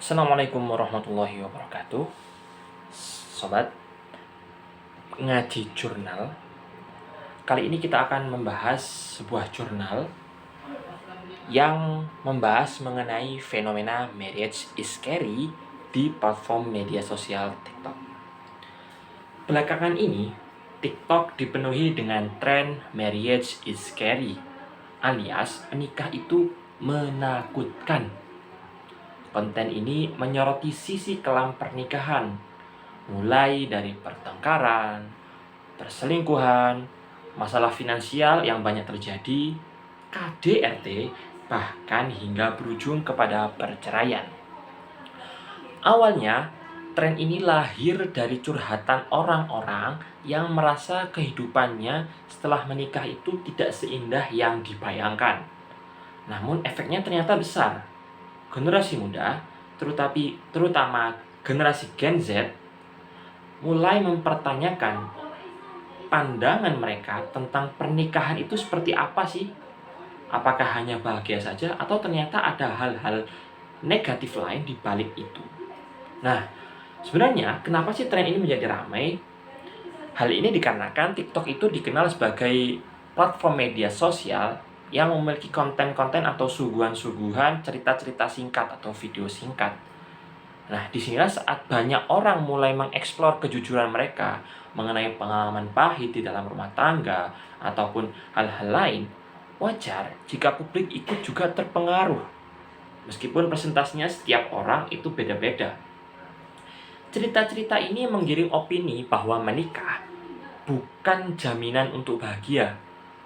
Assalamualaikum warahmatullahi wabarakatuh. Sobat ngaji jurnal. Kali ini kita akan membahas sebuah jurnal yang membahas mengenai fenomena marriage is scary di platform media sosial TikTok. Belakangan ini, TikTok dipenuhi dengan tren marriage is scary, alias menikah itu menakutkan. Konten ini menyoroti sisi kelam pernikahan, mulai dari pertengkaran, perselingkuhan, masalah finansial yang banyak terjadi, KDRT, bahkan hingga berujung kepada perceraian. Awalnya, tren ini lahir dari curhatan orang-orang yang merasa kehidupannya setelah menikah itu tidak seindah yang dibayangkan. Namun efeknya ternyata besar. Generasi muda, terutama generasi Gen Z, mulai mempertanyakan pandangan mereka tentang pernikahan itu seperti apa sih? Apakah hanya bahagia saja atau ternyata ada hal-hal negatif lain di balik itu? Nah, sebenarnya kenapa sih tren ini menjadi ramai? Hal ini dikarenakan TikTok itu dikenal sebagai platform media sosial yang memiliki konten-konten atau suguhan-suguhan cerita-cerita singkat atau video singkat. Nah, disinilah saat banyak orang mulai mengeksplor kejujuran mereka mengenai pengalaman pahit di dalam rumah tangga ataupun hal-hal lain, wajar jika publik ikut juga terpengaruh. Meskipun presentasinya setiap orang itu beda-beda. Cerita-cerita ini menggiring opini bahwa menikah bukan jaminan untuk bahagia.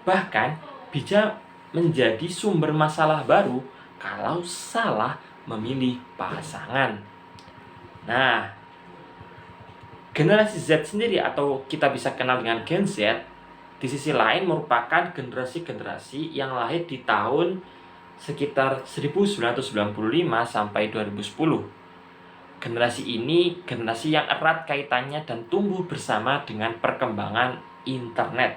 Bahkan bisa menjadi sumber masalah baru kalau salah memilih pasangan. Nah, generasi Z sendiri atau kita bisa kenal dengan Gen Z, di sisi lain merupakan generasi-generasi yang lahir di tahun sekitar 1995 sampai 2010. Generasi ini generasi yang erat kaitannya dan tumbuh bersama dengan perkembangan internet.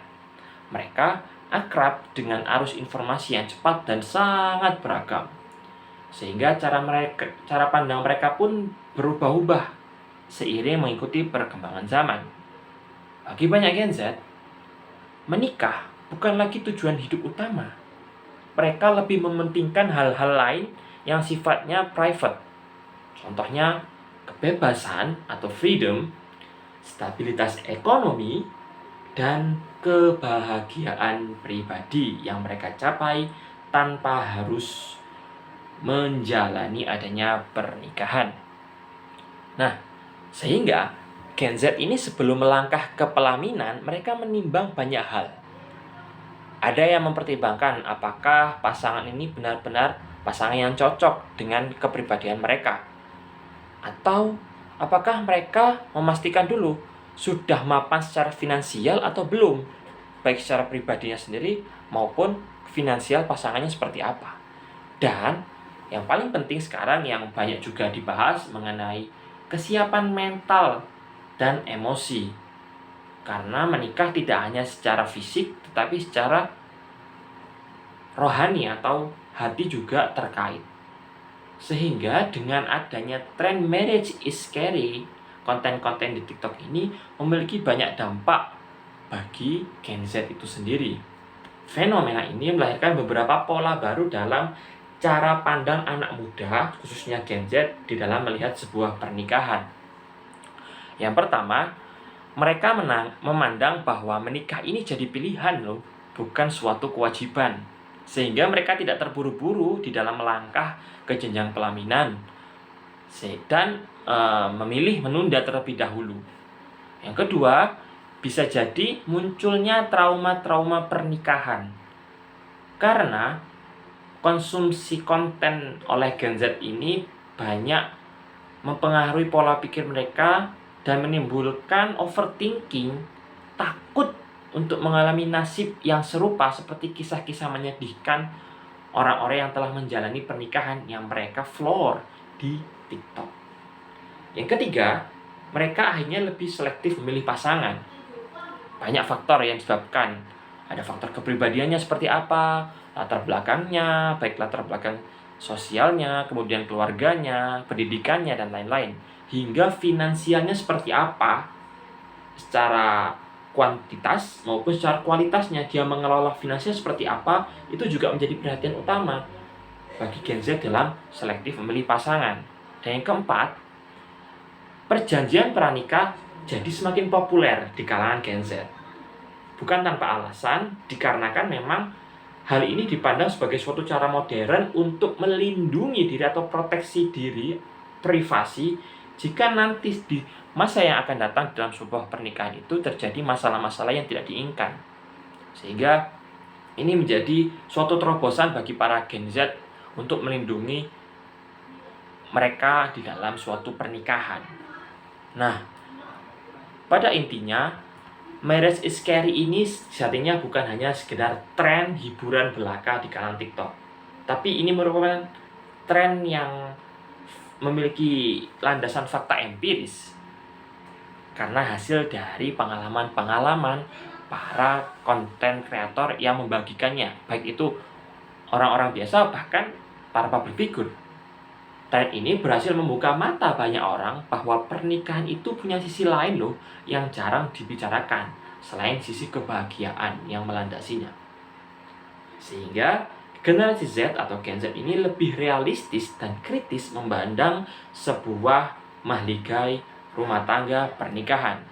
Mereka akrab dengan arus informasi yang cepat dan sangat beragam. Sehingga cara pandang mereka pun berubah-ubah seiring mengikuti perkembangan zaman. Bagi banyak Gen Z, menikah bukan lagi tujuan hidup utama. Mereka lebih mementingkan hal-hal lain yang sifatnya private. Contohnya, kebebasan atau freedom, stabilitas ekonomi, dan kebahagiaan pribadi yang mereka capai tanpa harus menjalani adanya pernikahan. Nah, sehingga Gen Z ini sebelum melangkah ke pelaminan, mereka menimbang banyak hal. Ada yang mempertimbangkan apakah pasangan ini benar-benar pasangan yang cocok dengan kepribadian mereka. Atau apakah mereka memastikan dulu sudah mapan secara finansial atau belum, baik secara pribadinya sendiri maupun finansial pasangannya seperti apa. Dan yang paling penting sekarang yang banyak juga dibahas mengenai kesiapan mental dan emosi. Karena menikah tidak hanya secara fisik tetapi secara rohani atau hati juga terkait. Sehingga dengan adanya tren marriage is scary, konten-konten di TikTok ini memiliki banyak dampak bagi Gen Z itu sendiri. Fenomena ini melahirkan beberapa pola baru dalam cara pandang anak muda, khususnya Gen Z, di dalam melihat sebuah pernikahan. Yang pertama, mereka memandang bahwa menikah ini jadi pilihan loh, bukan suatu kewajiban. Sehingga mereka tidak terburu-buru di dalam melangkah ke jenjang pelaminan dan memilih menunda terlebih dahulu. Yang kedua, bisa jadi munculnya trauma-trauma pernikahan. Karena konsumsi konten oleh Gen Z ini banyak mempengaruhi pola pikir mereka dan menimbulkan overthinking, takut untuk mengalami nasib yang serupa seperti kisah-kisah menyedihkan orang-orang yang telah menjalani pernikahan yang mereka floor di TikTok. Yang ketiga, mereka akhirnya lebih selektif memilih pasangan. Banyak faktor yang disebabkan. Ada faktor kepribadiannya seperti apa, latar belakangnya, baik latar belakang sosialnya, kemudian keluarganya, pendidikannya, dan lain-lain. Hingga finansialnya seperti apa, secara kuantitas maupun secara kualitasnya, dia mengelola finansial seperti apa, itu juga menjadi perhatian utama bagi Gen Z dalam selektif memilih pasangan. Dan yang keempat, perjanjian pranikah jadi semakin populer di kalangan Gen Z. Bukan tanpa alasan, dikarenakan memang hal ini dipandang sebagai suatu cara modern untuk melindungi diri atau proteksi diri, privasi, jika nanti di masa yang akan datang dalam sebuah pernikahan itu terjadi masalah-masalah yang tidak diinginkan. Sehingga ini menjadi suatu terobosan bagi para Gen Z untuk melindungi mereka di dalam suatu pernikahan. Nah, pada intinya, Marriage is Scary ini sejatinya bukan hanya sekedar tren hiburan belaka di kalangan TikTok, tapi ini merupakan tren yang memiliki landasan fakta empiris karena hasil dari pengalaman-pengalaman para konten kreator yang membagikannya, baik itu orang-orang biasa bahkan para public figure. Tren ini berhasil membuka mata banyak orang bahwa pernikahan itu punya sisi lain loh yang jarang dibicarakan selain sisi kebahagiaan yang melandasinya. Sehingga generasi Z atau Gen Z ini lebih realistis dan kritis memandang sebuah mahligai rumah tangga pernikahan.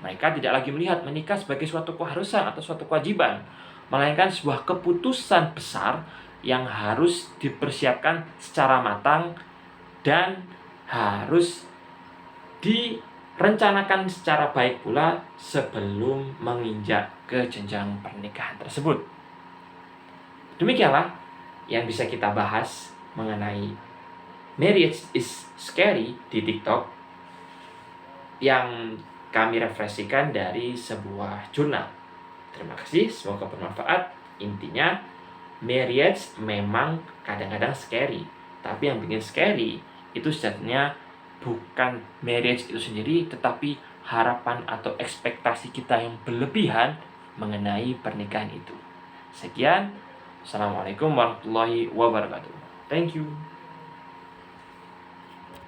Mereka tidak lagi melihat menikah sebagai suatu keharusan atau suatu kewajiban, melainkan sebuah keputusan besar yang harus dipersiapkan secara matang dan harus direncanakan secara baik pula sebelum menginjak ke jenjang pernikahan tersebut. Demikianlah yang bisa kita bahas mengenai Marriage is Scary di TikTok yang kami refleksikan dari sebuah jurnal. Terima kasih, semoga bermanfaat. Intinya, marriage memang kadang-kadang scary, tapi yang bikin scary itu sejatinya bukan marriage itu sendiri, tetapi harapan atau ekspektasi kita yang berlebihan mengenai pernikahan itu. Sekian, Assalamualaikum warahmatullahi wabarakatuh. Thank you.